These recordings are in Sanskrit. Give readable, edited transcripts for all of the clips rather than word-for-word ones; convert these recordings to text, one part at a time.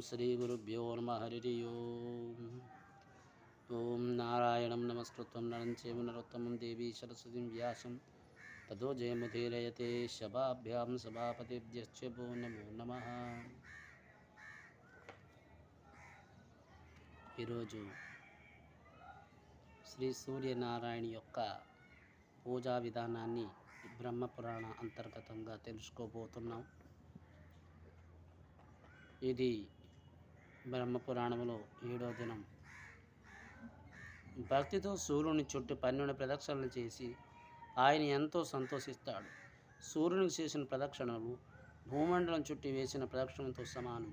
श्रीगुरुभ्यो नमः हरिः ओम्। ओं नारायणं नमस्कृत्य नरं चैव नरोत्तमं देवी सरस्वतीं व्यासं ततो जयमुदीरयते शभाभ्यां सभापतिभ्यश्च वो नमो नमः। ఈరోజు శ్రీ సూర్యనారాయణ యొక్క పూజా విధానాన్ని బ్రహ్మపురాణ అంతర్గతంగా తెలుసుకోబోతున్నాం. ఇది బ్రహ్మపురాణంలో 7వ దినం. భక్తితో సూర్యుని చుట్టూ 12 ప్రదక్షిణలు చేసి ఆయన ఎంతో సంతోషిస్తాడు. సూర్యునికి చేసిన ప్రదక్షిణలు భూమండలం చుట్టూ వేసిన ప్రదక్షిణతో సమానం.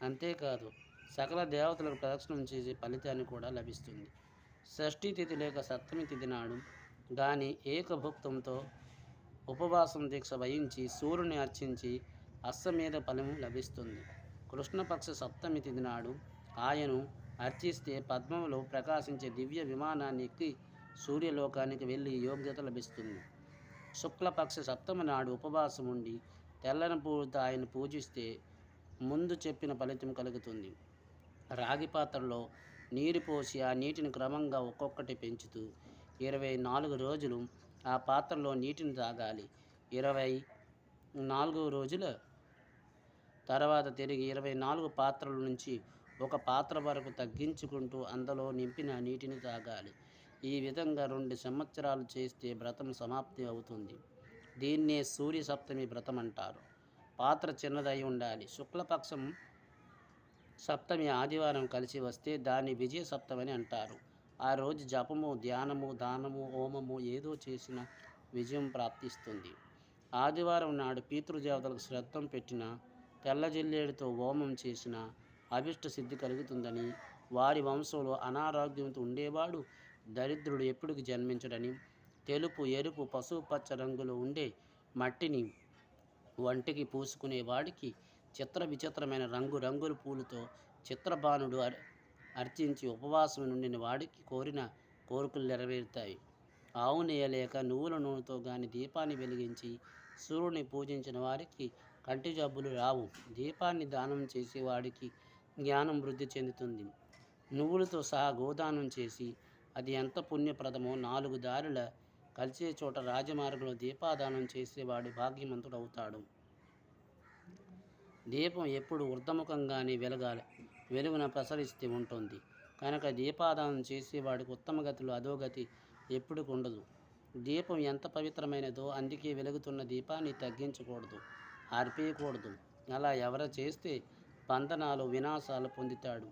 అంతేకాదు సకల దేవతలకు ప్రదక్షిణం చేసే ఫలితాన్ని కూడా లభిస్తుంది. షష్ఠీ తిథి లేక సప్తమి తిథి నాడు కానీ ఏకభుక్తంతో ఉపవాసం దీక్ష వహించి సూర్యుని అర్చించి అశ్వమేధ ఫలం లభిస్తుంది. కృష్ణపక్ష సప్తమి తిథి నాడు ఆయను అర్చిస్తే పద్మంలో ప్రకాశించే దివ్య విమానాన్ని ఎక్కి సూర్యలోకానికి వెళ్ళి యోగ్యత లభిస్తుంది. శుక్లపక్ష సప్తమి నాడు ఉపవాసం ఉండి తెల్లని పూలతో ఆయన పూజిస్తే ముందు చెప్పిన ఫలితం కలుగుతుంది. రాగి పాత్రలో నీరు పోసి ఆ నీటిని క్రమంగా ఒక్కొక్కటి పెంచుతూ 24 రోజులు ఆ పాత్రలో నీటిని తాగాలి. 24 రోజుల తర్వాత తిరిగి 24 పాత్రల నుంచి ఒక పాత్ర వరకు తగ్గించుకుంటూ అందులో నింపిన నీటిని తాగాలి. ఈ విధంగా 2 సంవత్సరాలు చేస్తే వ్రతం సమాప్తి అవుతుంది. దీన్నే సూర్య సప్తమి వ్రతం అంటారు. పాత్ర చిన్నదై ఉండాలి. శుక్లపక్షం సప్తమి ఆదివారం కలిసి వస్తే దాన్ని విజయ సప్తమని అంటారు. ఆ రోజు జపము, ధ్యానము, దానము, హోమము ఏదో చేసిన విజయం ప్రాప్తిస్తుంది. ఆదివారం నాడు పితృదేవతలకు శ్రద్ధం పెట్టిన తెల్ల జిల్లేడుతో హోమం చేసిన అభిష్ట సిద్ధి కలుగుతుందని, వారి వంశంలో అనారోగ్యంతో ఉండేవాడు దరిద్రుడు ఎప్పటికి జన్మించడని, తెలుపు, ఎరుపు, పసుపు పచ్చ రంగులో ఉండే మట్టిని వంటికి పూసుకునే వాడికి చిత్ర విచిత్రమైన రంగుల పూలతో చిత్రబాణుడు అర్చించి ఉపవాసం నుండిన వాడికి కోరిన కోరికలు నెరవేరుతాయి. ఆవు నెయ్యి లేక నువ్వుల నూనెతో కానీ దీపాన్ని వెలిగించి సూర్యుని పూజించిన వారికి కంటి జబ్బులు రావు. దీపాన్ని దానం చేసే వాడికి జ్ఞానం వృద్ధి చెందుతుంది. నువ్వులతో సహా గోదానం చేసి అది ఎంత పుణ్యప్రదమో 4 దారుల కలిసే చోట రాజమార్గంలో దీపాదానం చేసేవాడు భాగ్యవంతుడు అవుతాడు. దీపం ఎప్పుడు ఊర్ధముఖంగానే వెలుగున ప్రసరిస్తూ ఉంటుంది కనుక దీపాదానం చేసేవాడికి ఉత్తమ గతిలో అధోగతి ఎప్పటికి ఉండదు. దీపం ఎంత పవిత్రమైనదో అందుకే వెలుగుతున్న దీపాన్ని తగ్గించకూడదు, ఆర్పేయకూడదు. అలా ఎవరు చేస్తే బంధనాలు, వినాశాలు పొందుతాడు.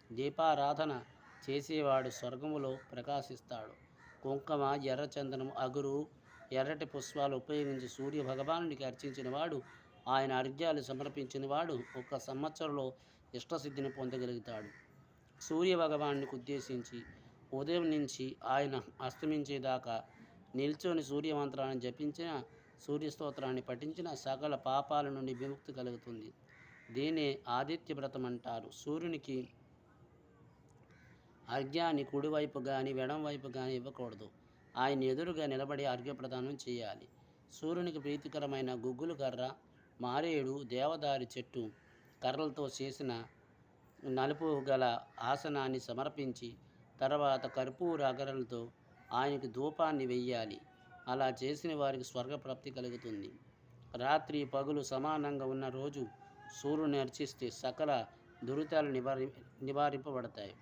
దీపారాధన చేసేవాడు స్వర్గములో ప్రకాశిస్తాడు. కుంకుమ, ఎర్రచందనం, అగురు, ఎర్రటి పుష్పాలు ఉపయోగించి సూర్య భగవానుడికి అర్చించిన వాడు, ఆయన అర్ఘ్యాలు సమర్పించిన వాడు 1 సంవత్సరంలో ఇష్టసిద్ధిని పొందగలుగుతాడు. సూర్య భగవానుడికి ఉద్దేశించి ఉదయం నుంచి ఆయన అస్తమించేదాకా నిల్చొని సూర్యమంత్రాన్ని జపించిన, సూర్యస్తోత్రాన్ని పఠించిన సకల పాపాల నుండి విముక్తి కలుగుతుంది. దీనే ఆదిత్య వ్రతం అంటారు. సూర్యునికి అర్ఘ్యాన్ని కుడివైపు కానీ ఎడంవైపు కానీ ఇవ్వకూడదు. ఆయన ఎదురుగా నిలబడి అర్ఘ్యప్రదానం చేయాలి. సూర్యునికి ప్రీతికరమైన గుగ్గులు కర్ర, మారేడు, దేవదారి చెట్టు కర్రలతో చేసిన నలుపు గల ఆసనాన్ని సమర్పించి తర్వాత కర్పూర అగరలతో ఆయనకి ధూపాన్ని వెయ్యాలి. అలా చేసిన వారికి స్వర్గప్రాప్తి కలుగుతుంది. రాత్రి పగులు సమానంగా ఉన్న రోజు సూర్యుని అర్చిస్తే సకల దురితాలు నివారింపబడతాయి.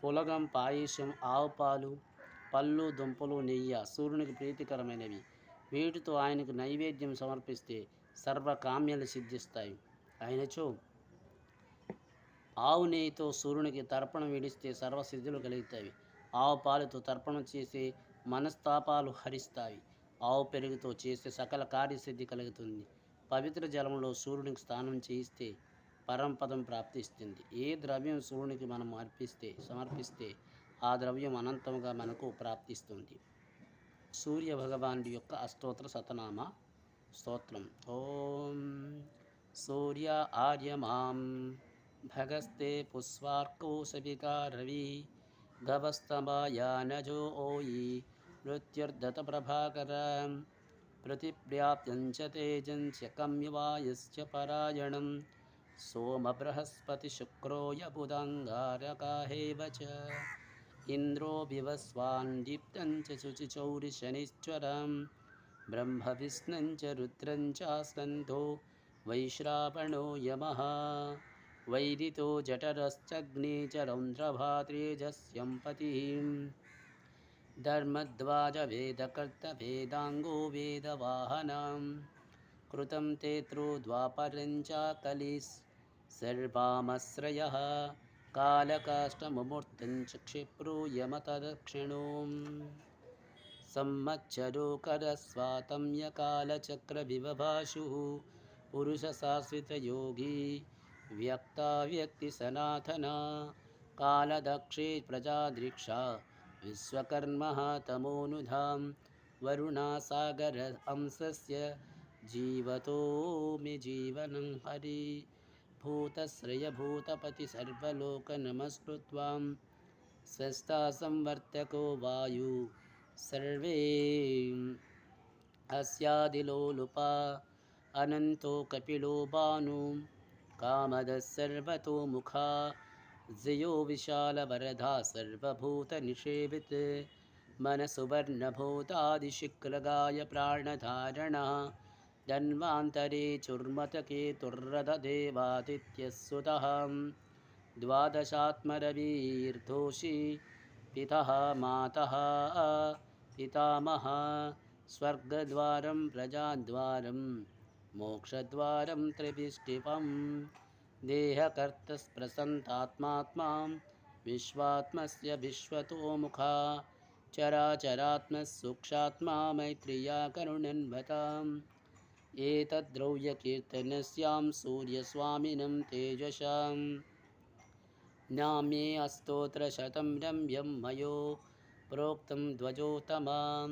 పులగం, పాయసం, ఆవు పాలు, పళ్ళు, దుంపలు, నెయ్యి సూర్యునికి ప్రీతికరమైనవి. వీటితో ఆయనకు నైవేద్యం సమర్పిస్తే సర్వకామ్యాలు సిద్ధిస్తాయి. అయినచో ఆవు నెయ్యితో సూర్యునికి తర్పణం విడిస్తే సర్వసిద్ధులు కలుగుతాయి. ఆవు పాలతో తర్పణం చేసే మనస్తాపాలు హరిస్తాయి. ఆవు పెరుగుతో చేసే సకల కార్యసిద్ధి కలుగుతుంది. పవిత్ర జలంలో సూర్యునికి స్నానం చేయిస్తే పరంపదం ప్రాప్తిస్తుంది. ఏ ద్రవ్యం సూర్యునికి మనం సమర్పిస్తే ఆ ద్రవ్యం అనంతముగా మనకు ప్రాప్తిస్తుంది. సూర్య భగవానుడి యొక్క అష్టోత్తర శతనామ స్తోత్రం. ఓం సూర్య ఆర్యమాం భగస్తే పుష్పార్కో సవికా రవి గవస్తమాయానజో ఓయి మృత్యుర్దత ప్రభాకర ప్రతిప్రాప్యంచ తేజంచ కమ్యవాయశ్చ పరాయణం सोम बृहस्पति शुक्रो यबुधङ्गारकाहेव च इन्द्रो विवस्वान् दीप्तं च शुचिचौरिशनिश्चरं ब्रह्म विष्णुं च रुद्रं चास्कन्धो वैश्रावणो यमः वैदितो जठरश्चग्ने च रौद्रभाद्रेजस्यं पतिः धर्मध्वजवेदकर्तवेदाङ्गो वेदवाहनं कृतं तेत्रो द्वापरं च कलिस् सर्वामश्रयः कालकाष्ठमुमूर्तं च क्षिप्रो यमतदक्षिणो संवत्सरो करस्वातम्यकालचक्रविवभाषुः पुरुषशाश्वितयोगी व्यक्ताव्यक्तिसनातना कालदक्षे प्रजादृक्षा विश्वकर्मः तमोनुधां वरुणासागर अंशस्य जीवतो मे जीवनं हरि भूतश्रयभूतपति सर्वलोकनमस्कृत्वां स्वस्था संवर्तको वायु सर्वे अस्यादिलोलुपा अनन्तो कपिलो बानु कामदः सर्वतोमुखा जयो विशालवरधा सर्वभूतनिषेवित् मनसुवर्णभूतादिशिक्रगाय प्राणधारणः धन्वान्तरे चुर्मतकेतुर्रथदेवादित्यः द्वादशात्मरवीर्दोषी पितः मातः पितामहः स्वर्गद्वारं प्रजाद्वारं मोक्षद्वारं त्रिविष्टिपं देहकर्तस्प्रसन्तात्मात्मा विश्वात्मस्य विश्वतोमुखा चराचरात्मसूक्ष्मात्मा मैत्रेया करुणन्वताम् एतद्द्रव्यकीर्तनस्यां सूर्यस्वामिनं तेजसां नाम्ये अस्तोत्रशतं रम्यं मयो प्रोक्तं ध्वजोत्तमां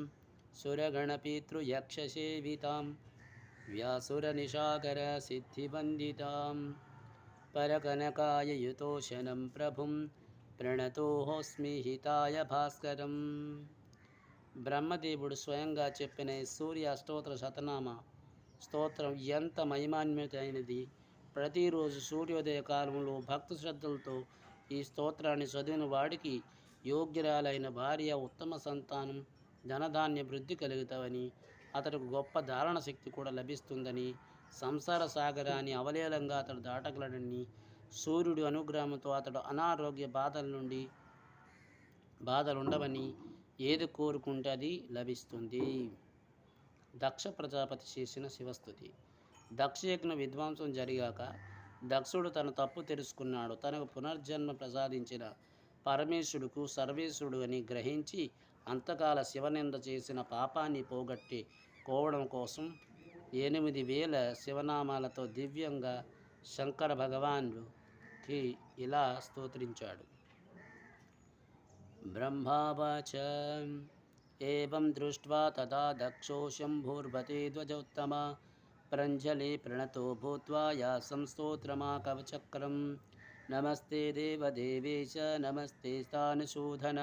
सुरगणपितृयक्षसेवितां व्यासुरनिशाकरसिद्धिवन्दितां परकनकाययुतोषणं प्रभुं प्रणतोऽस्मि हिताय భాస్కరం. బ్రహ్మదేవుడు స్వయంగా చెప్పిన సూర్య అష్టోత్తర శతనామ స్తోత్రం ఎంత మహిమాన్వితమైనది. ప్రతిరోజు సూర్యోదయ కాలంలో భక్తి శ్రద్ధలతో ఈ స్తోత్రాన్ని చదివిన వాడికి యోగ్యురాలైన భార్య, ఉత్తమ సంతానం, ధనధాన్య వృద్ధి కలుగుతావని, అతడికి గొప్ప ధారణ శక్తి కూడా లభిస్తుందని, సంసార సాగరాన్ని అవలేలంగా అతడు దాటగలడని, సూర్యుడి అనుగ్రహంతో అతడు అనారోగ్య బాధలుండవని, ఏది కోరుకుంటే అది లభిస్తుంది. దక్ష ప్రజాపతి చేసిన శివస్థుతి. దక్షయజ్ఞ విధ్వంసం జరిగాక దక్షుడు తన తప్పు తెలుసుకున్నాడు. తనకు పునర్జన్మ ప్రసాదించిన పరమేశ్వరుడుకు సర్వేశ్వరుడు అని గ్రహించి అంతకాల శివనింద చేసిన పాపాన్ని పోగొట్టి కోవడం కోసం 8000 శివనామాలతో దివ్యంగా శంకర భగవానుడికి ఇలా స్తోత్రించాడు. బ్రహ్మావాచ ఏవం దృష్ట్వా తదా దక్షో శంభుర్వతే ధ్వజోత్తమ ప్రంజలి ప్రణతో భూత్వా యాసం స్తోత్రమాకవచక్రం నమస్తే దేవదేవేశ నమస్తే స్థానశోధన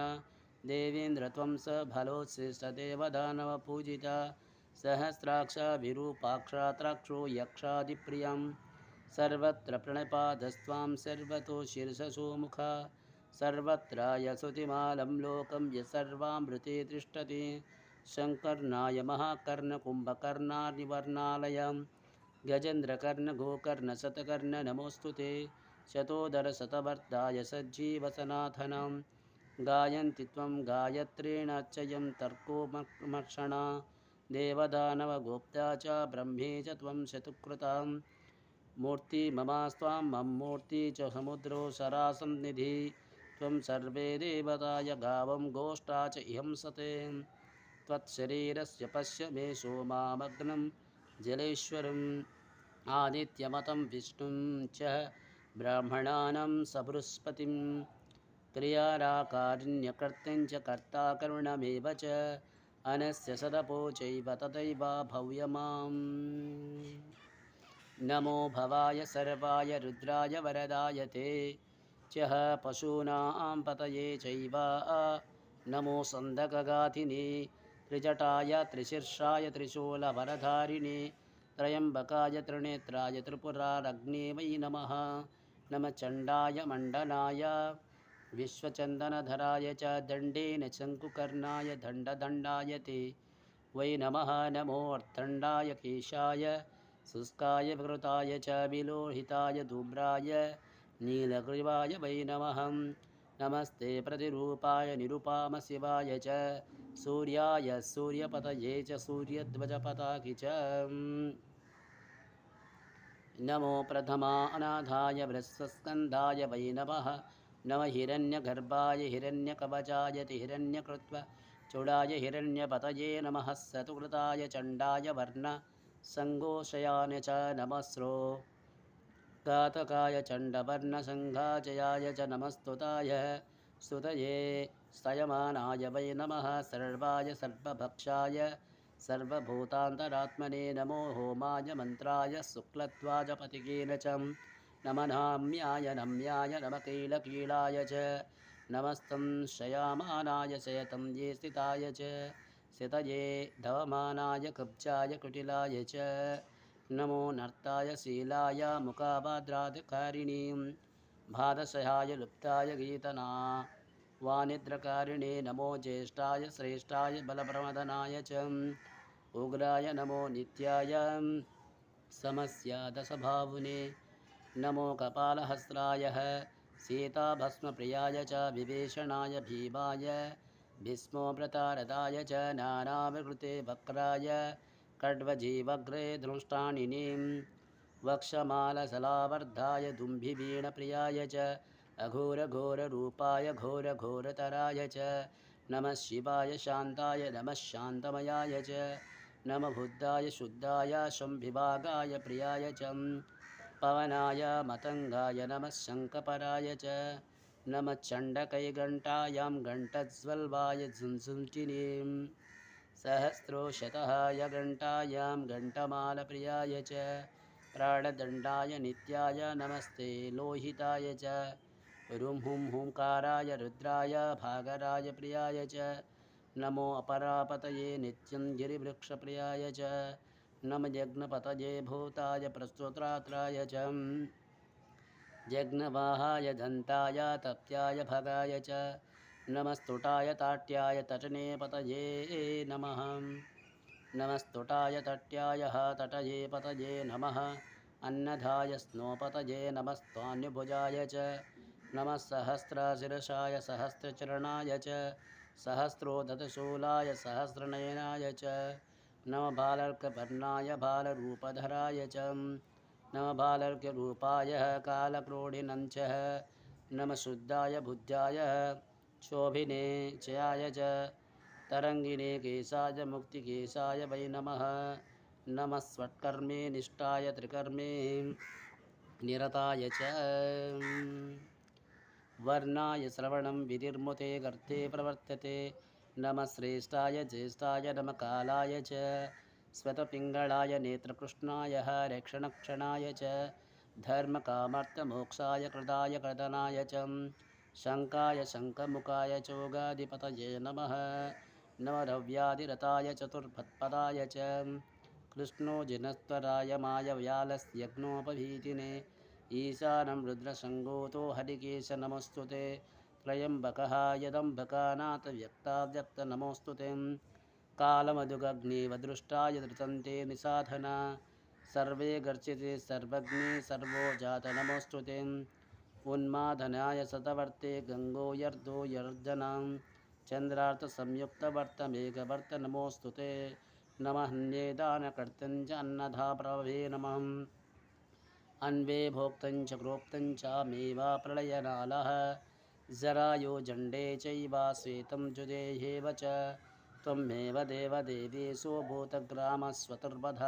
దేవేంద్ర త్వం స ఫలోత్సిష్టదేవదానవ పూజిత సహస్రాక్ష విరూపాక్షాత్రాక్షో యక్షాదిప్రియం సర్వత్ర ప్రణపాదస్త్వాం సర్వతో శీర్షసోముఖ సర్వత్ర యసుతిమాలం లోకం యసర్వామృతే తిష్టతి శంకర్నాయ మహాకర్ణ కుంభకర్ణానివర్ణాలయం గజేంద్రకర్ణ గోకర్ణ శతకర్ణ నమోస్తుతే శతోదర శతవర్ధాయ సజ్జీవసనాథనం గాయంతి త్వం గాయత్రేణ అర్చయం తర్కోమర్షణ దేవదానవ గోప్తా చ బ్రహ్మే చ త్వం శతుకృతాం మూర్తి మమాస్త్వాం మమ్మూర్తి చ సముద్రో సరాసం నిధి త్వం సర్వే దేవతాయ గావం గోష్ఠా చ ఇహంసతే త్వత్శరీరస్య పశ్య మే సోమామగ్నం జలేశ్వరం ఆదిత్యమతం విష్ణుం చ బ్రాహ్మణానాం సబృహస్పతిం క్రియారాకారిణ్యకర్తం చ కర్తా కరుణమేవ చ అనస్య సదపో చైవ తథైవ భవ్యమాం నమో భవాయ సర్వాయ రుద్రాయ వరదాయ తే చ పశూనాం పతయే చైవ నమో సందకగాధినే త్రిజటాయ త్రిశీర్షాయ త్రిశూలవరధారిణే त्रयंबकाय त्रिनेत्राय त्रिपुरारग्ने वै नमः। नमः चण्डाय मण्डनाय विश्वचन्दनधराय च दण्डेन शङ्कुकर्णाय दण्डदण्डाय ते वै नमः। नमो अर्दण्डाय केशाय शुष्काय विकृताय च विलोहिताय धूम्राय नीलग्रीवाय वै नमः। नमस्ते प्रतिरूपाय निरुपाम शिवाय च सूर्याय सूर्यपतये च सूर्यध्वजपताके च नमो प्रथमानाथाय वृषस्कन्धाय वै नमः। नमः हिरण्यगर्भाय हिरण्यकवचाय हिरण्यकृत्वचूडाय हिरण्यपतये नमः। सतुकृताय चण्डाय वर्णसङ्घोषयाय च नमः। श्रोघातकाय चण्डवर्णसङ्घाचयाय च नमस्तुताय स्तुतये स्तयमानाय वै नमः। सर्वाय सर्वभक्षाय सर्वभूतान्तरात्मने नमो। होमाय मन्त्राय शुक्लध्वजपतिकेन च नमः। नाम्याय नम्याय नमः। कीलकीलाय च नमस्तं शयामानाय शयतं ये स्थिताय च स्थितये धवमानाय कब्जाय कुटिलाय च नमो। नर्ताय शीलाय मुखाभाद्रादिकारिणीं भादशयाय लुप्ताय गीतना वानिद्रकारिणे नमो। ज्येष्ठाय श्रेष्ठाय बलप्रमदनाय च उग्राय नमो। नित्याय समस्यादशभावुने नमो। कपालहस्राय सीताभस्मप्रियाय च विभीषणाय भीमाय भीष्मोऽमृतारदाय च नानाविकृते वक्राय खड्वजीवग्रे दंष्टानिनीं वक्षमालसलावर्धाय दुम्भिवीणप्रियाय च अघोरघोररूपाय घोरघोरतराय च नमः। शिवाय शान्ताय नमः। शान्तमयाय च नमः। बुद्धाय शुद्धाय शंभिभागाय प्रियाय च पवनाय मतंगाय नमः। शङ्खपराय च नमः। चण्डकैघण्टायां घण्टज्वल्वाय झुंझुंटिनीं सहस्रोशतहाय घण्टायां घण्टमालप्रियाय च प्राणदण्डाय नित्याय नमस्ते। लोहिताय च रुं हुं हुंकाराय रुद्राय भागराय प्रियाय च नमो। अपरापतये नित्यं गिरिवृक्षप्रियाय च नमः। यज्ञपतये भूताय प्रस्तोत्रात्राय च यज्ञवाहाय दन्ताय तप्त्याय भगाय च नमस्तुटाय ताट्याय तटनेपतये नमः। नमस्तुटाय तट्याय तटये पतये नमः। अन्नधाय स्नोपतये नमस्त्वान्यभुजाय च नमः। सहस्रशिरसाय सहस्रचरणाय च सहस्रोदतशूलाय सहस्रनयनाय च नमः। बालर्कवर्णाय बालरूपधराय च नमः। बालर्करूपाय कालक्रोडिनञ्च नमः। शुद्धाय बुद्धाय शोभिने चयाय च तरङ्गिणे केशाय मुक्तिकेशाय वै नमः। नमः। स्वत्कर्मे निष्ठाय त्रिकर्मे निरताय च वर्णाय श्रवणं विधिर्मुते गर्ते प्रवर्तते नमः। श्रेष्ठाय ज्येष्ठाय नमः। कालाय च स्वतपिङ्गळाय नेत्रकृष्णाय रक्षणक्षणाय च धर्मकामर्थमोक्षाय कृताय कृतनाय च शङ्काय शङ्खमुखाय चोगाधिपतये नमः। नमः। रव्याधिरताय चतुर्भत्पदाय च कृष्णोजिनस्वराय मायव्यालस्यग्नोपभीतिने ईशानं रुद्रसङ्गोतो हरिकेश नमोऽस्तुते। त्र्यम्बकः यदम्बकानाथ व्यक्ताव्यक्त नमोऽस्तुते। कालमधुगग्निवदृष्टाय धृतन्ते निसाधना सर्वे गर्जिते सर्वज्ञे सर्वो जात नमोऽस्तुते। उन्मादनाय शतवर्ते गङ्गो यर्दो यर्जनां चन्द्रार्थसंयुक्तवर्तमेकवर्त नमोऽस्तुते। नमः। अन्येदानकर्तं च अन्नधा प्रभवे नमः। अन्वे भोक्तं च क्रोप्तं च मेवा प्रलयनालः जरायो जण्डे चैव श्वेतं जुदेहेव च त्वमेव देवदेवेशो भूतग्रामस्वतुर्वध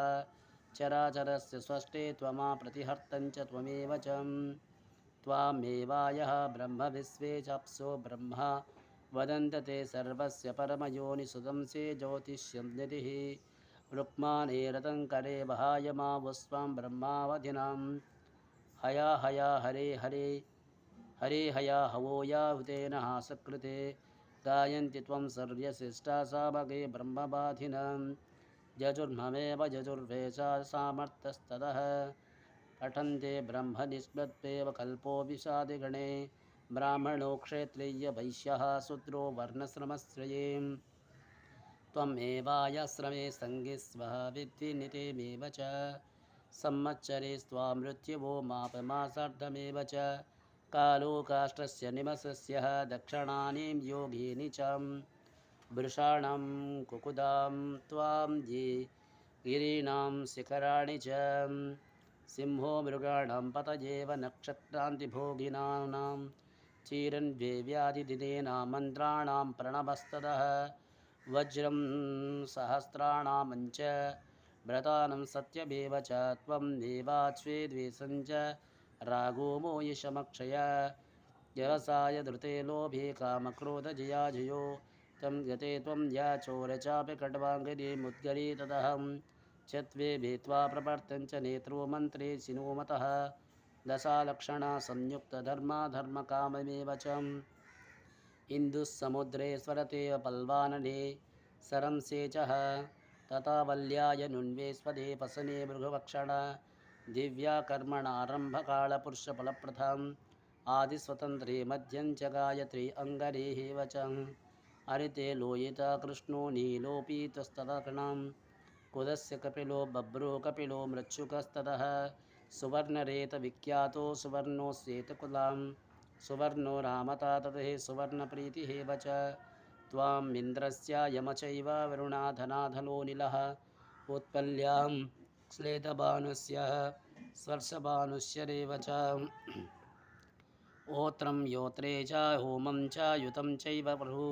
चराचरस्य स्वष्टे त्वमा प्रतिहर्तं च त्वमेव च त्वामेवायः ब्रह्म विश्वे चाप्सो ब्रह्मा वदन्त ते सर्वस्य परमयोनिसुतं से ज्योतिष्यं निधिः रुक्माणे रतङ्करे वहाय मा वस्वां ब्रह्मावधिनां हया हया हरे हरे हरे हया हवो याहुतेन हासकृते गायन्ति त्वं सर्वशिष्टा सामगे ब्रह्मबाधिनां जजुर्ममेव जजुर्वेशा सामर्थ्यस्ततः पठन्ते ब्रह्मनिष्पत्तेव कल्पो विषादिगणे ब्राह्मणो क्षत्रिय वैश्यः शूद्रो वर्णश्रमश्रये त्वमेवायश्रमे सङ्गिस्वः विद्धि नित्यमेव च संवत्सरे स्वा मृत्युवो मापमासार्धमेव च कालो काष्ठस्य निमसस्य दक्षिणानीं योगिनि च वृषाणां कुकुदां त्वां गिरीणां शिखराणि च सिंहो मृगाणां पतयेव नक्षत्रान्तिभोगिनां चीरन्वे व्याधिदिनेनां मन्त्राणां प्रणवस्ततः वज्रं सहस्राणामञ्च व्रतानं सत्यमेव च त्वं देवाच्वेद्वेषं च रागो मोयिशमक्षय व्यवसाय धृते लोभे कामक्रोधजयाजयो तं गते त्वं या चोरचापि खड्वाङ्गिनीमुद्गरी तदहं चत्वे भेत्वा प्रवर्तञ्च नेत्रो मन्त्रे सिनोमतः दशालक्षणा संयुक्तधर्मा धर्मकाममेव च इन्दुसमुद्रे स्वरतेव पल्वानने सरं सेचः तथा वल्याय नुन्वे स्वदे पसने मृगभक्षण दिव्या कर्मणारम्भकालपुरुषफलप्रथम् आदिस्वतन्त्रे मध्यं च गायत्री अङ्गरेः वचं हरिते लोयिता कृष्णो नीलोपीतस्ततकणं कुदस्य कपिलो बभ्रो कपिलो मृच्छुकस्ततः सुवर्णरेतविख्यातो सुवर्णो श्वेतकुलां सुवर्णो रामता ततः सुवर्णप्रीतिः वच त्वामिन्द्रस्य यमचैव वरुणाधनाधनो नीलः उत्पल्यां श्लेतभानुस्य स्वर्शभानुस्य रेव च ओत्रं योत्रे च होमं च युतं चैव प्रभु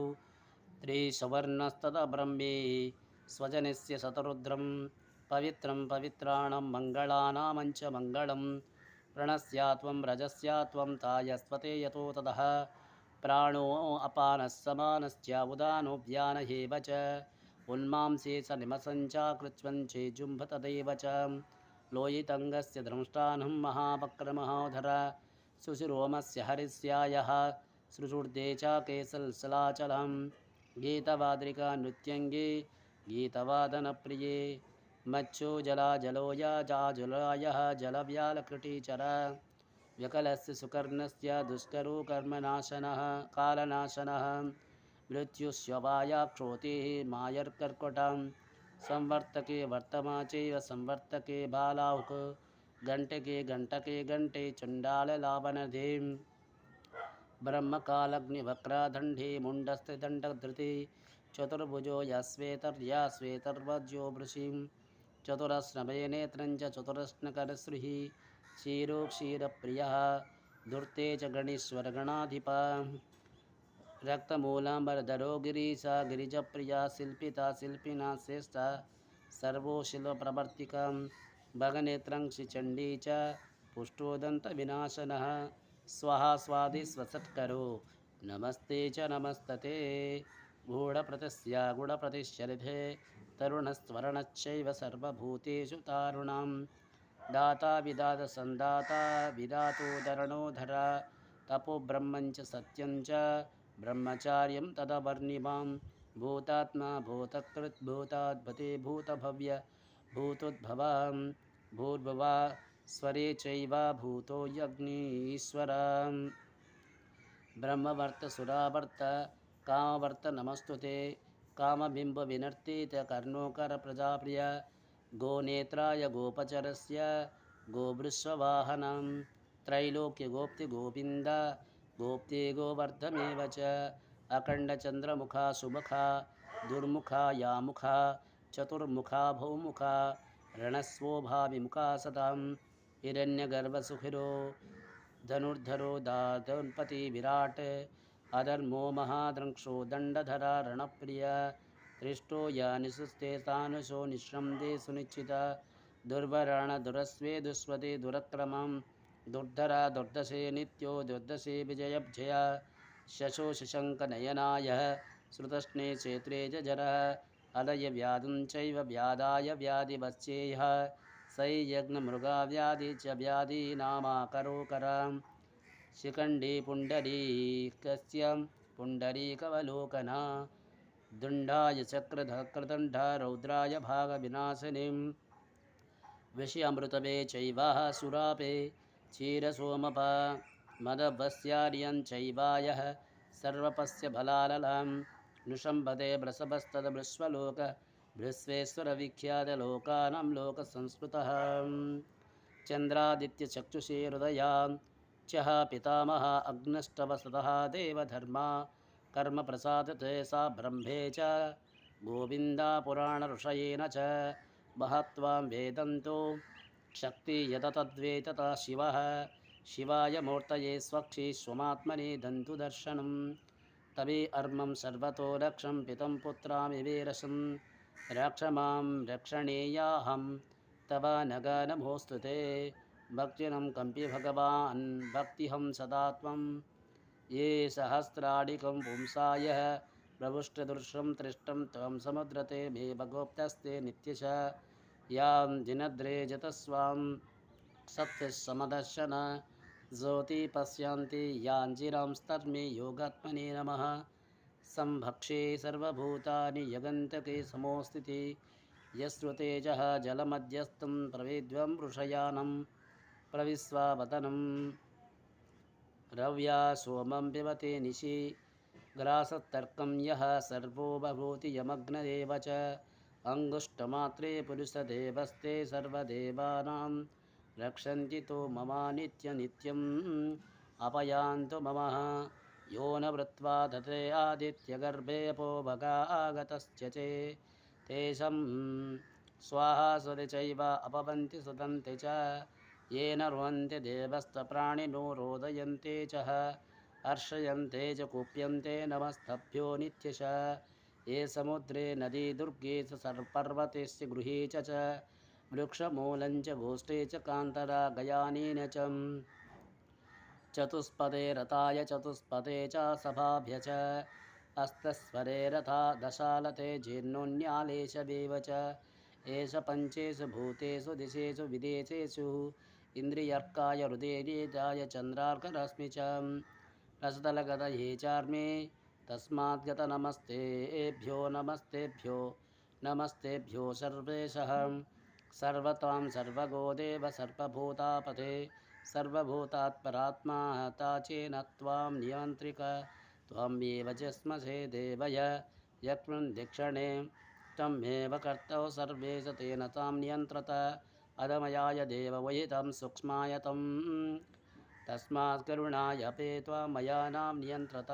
त्रिसवर्णस्ततः ब्रह्मे स्वजनस्य शतरुद्रं पवित्रं पवित्राणां मङ्गलानामञ्च मङ्गलं प्रणस्यात्वं रजस्यात्वं तायस्वते यतो ततः प्राणो अपानः समानश्च उदानो व्यानहेव च उन्मांसे च निमसञ्च कृत्वं चेजुम्भ तदैव च लोयितङ्गस्य द्रंष्टानं महावक्रमहोधर सुशिरोमस्य हरिस्यायः सृषुर्दे च केसल्सलाचलं गीतवाद्रिका नृत्यङ्गे गीतवादनप्रिये मच्छो जलाजलोय जाजुलायः जलव्यालकृटीचर व्यकलस्य सुकर्णस्य दुष्करो कर्मनाशनः कालनाशनः मृत्युस्यवायाक्षोतिः मायर्कर्कटं संवर्तके वर्तमा चैव संवर्तके बालाहुक घण्टके घण्टके घण्टे चण्डाललावनधीं ब्रह्मकालग्निवक्रादण्डे मुण्डस्ते दण्डधृते चतुर्भुजो यस्वेतर्या श्वेतर्वज्यो वृषिं चतुरश्रमे नेत्रं च चतुरश्नकरश्रुः क्षीरो क्षीरप्रियः धूर्ते च गणेश्वरगणाधिपा रक्तमूलाम्बरधरो गिरीशा गिरिजप्रिया शिल्पिता शिल्पिना श्रेष्ठा सर्वो शिल्पप्रवर्तिकं भगनेत्रं श्रीचण्डी च पुष्टोदन्तविनाशनः स्वाहा स्वादिस्वसत्करो नमस्ते च नमस्तते गूढप्रतिस्या गुणप्रतिशरिधे तरुणस्वर्णश्चैव सर्वभूतेषु तारुणां दाता विदातसन्दाता विदातोदरणोधर तपोब्रह्मं च सत्यं च ब्रह्मचार्यं तदवर्णिमां भूतात्मा भूतकृत् भूताद्भुते भूतभव्य भूतोद्भवां भूर्भुवा स्वरे चैव भूतो यज्ञीश्वरं ब्रह्मवर्त सुरावर्त कामवर्त नमस्तु ते कामबिम्बविनर्तित कर्णोकर प्रजाप्रिय गोनेत्राय गोपचरस्य गोवृषवाहनं त्रैलोक्यगोप्ति गोविन्द गोप्ते गोवर्धमेव च अखण्डचन्द्रमुखा सुमुखा दुर्मुखा यामुखा चतुर्मुखा भौमुखा रणस्वोभाविमुखा सतां हिरण्यगर्भसुखिरो धनुर्धरो दादन्पति विराट अधर्मो महाद्रंक्षो दण्डधरा रणप्रिय दृष्टो यानिशुस्ते तानुषो निःश्रमदे सुनिश्चिता दुर्वरण दुरस्वे दुष्वते दुरक्रमं दुर्धरा दुर्दशे नित्यो दुर्दशे विजयभ्जया शशो शशङ्कनयनाय श्रुतस्ने क्षेत्रे जरः अलय व्याधिं चैव व्याधाय व्याधिवश्चेयः सैयज्ञमृगाव्याधि च व्याधीनामाकरोकरां शिखण्डी पुण्डरीकस्य पुण्डरीकवलोकना दुण्डाय चक्रधक्रदण्ड रौद्राय भागविनाशिनीं विषयामृतवे चैवाः सुरापे क्षीरसोमप मदवस्यार्यं चैवायः सर्वपस्य बलाललां नुशम्भते वृषभस्तद्विश्वलोक विश्वेश्वरविख्यातलोकानां लोकसंस्कृतः चन्द्रादित्यचक्षुषे हृदयां च पितामह अग्नष्टवसतः देवधर्मा कर्मप्रसादते सा ब्रह्मे च गोविन्दा पुराणऋषयेन च महत्त्वां वेदन्तो शक्ति यततद्वेतता शिवः शिवाय मूर्तये स्वक्षि स्वमात्मने दन्तु दर्शनं तवे अर्मं सर्वतो रक्षं पितं पुत्रामिवेरसं रक्ष मां रक्षणेयाहं तव नमोऽस्तु ते भक्तिनं कम्पि भगवान् भक्तिहं सदा त्वं ये सहस्राडिकं पुंसाय प्रभुष्टदृशं तृष्टं त्वं समुद्रते मे भगोप्तस्ते नित्यश यां दिनद्रे जतस्वां सत्यसमदर्शन ज्योति पश्यन्ति याञ्जिरां स्तर्मे योगात्मने नमः संभक्षे सर्वभूतानि यगन्तके समोस्थिति यस्रुतेजः जलमध्यस्थं प्रवेद्वं वृषयानं प्रविश्वावतनं रव्या सोमं पिबते निशि ग्रासतर्कं यः सर्वो बभूति यमग्नदेव च अङ्गुष्ठमात्रे पुरुषदेवस्ते सर्वदेवानां रक्षन्ति तो ममा नित्यनित्यम् अपयान्तु मम यो न वृत्वा दते आदित्यगर्भे अपो भगा आगतश्च चे तेषं स्वाहा स्वदि चैव अपवन्ति सुदन्ति च येन रुहन्ति देवस्तप्राणिनो रोदयन्ते च हर्षयन्ते च कूप्यन्ते नमस्तभ्यो नित्यश ये समुद्रे नदी दुर्गे च पर्वतेस्य गृहे च वृक्षमूलं च गोष्ठे च कान्तरा गयानेन च चतुष्पदे रथाय चतुष्पदे च सभाभ्य च अस्तस्वरे रथा दशालते जीर्णोन्यालेशवेव च एष पञ्चेषु भूतेषु दिशेषु विदेशेषु इन्द्रियर्काय हृदयेदाय चन्द्रार्करश्मि च रसदलगतये चार्मे तस्माद्गत नमस्तेभ्यो नमस्तेभ्यो नमस्तेभ्यो सर्वेशः सर्वतां सर्वगो देव सर्वभूतापते सर्वभूतात्परात्मा ताचेन त्वां नियन्त्रिक त्वमेव जस्मसे देवय यक्ष्मन् दीक्षणे त्वमेव कर्तौ सर्वेश तेन तां नियन्त्रत अदमयाय देववहितं सूक्ष्माय तं तस्मात् करुणाय पे त्वामया नाम नियन्त्रत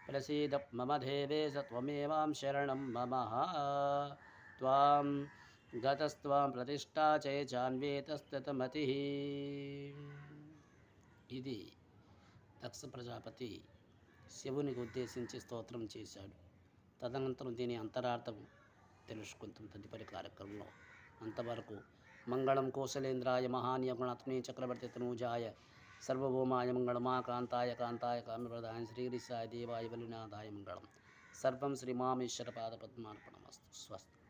प्रसीद मम देवेश त्वमेवां शरणं मम त्वां गतस्त्वां प्रतिष्ठा चान्वेतस्ततमतिः ఇది దక్ష ప్రజాపతి శివునికి ఉద్దేశించి స్తోత్రం చేశాడు. తదనంతరం దీని అంతరార్థం తెలుసుకుంటాం తదుపరి కార్యక్రమంలో. అంతవరకు మంగళం కోసలేంద్రాయ మహానీయ గుణాత్మనే చక్రవర్తి తనూజాయ సర్వభౌమాయ మంగళమా కాంతాయ కాంతాయ కామ్యప్రదాయ శ్రీగిరిశాయ దేవాయ బలినాథాయ మంగళం. సర్వం శ్రీమామేశ్వర పాదపద్మార్పణమస్తు. స్వస్తి.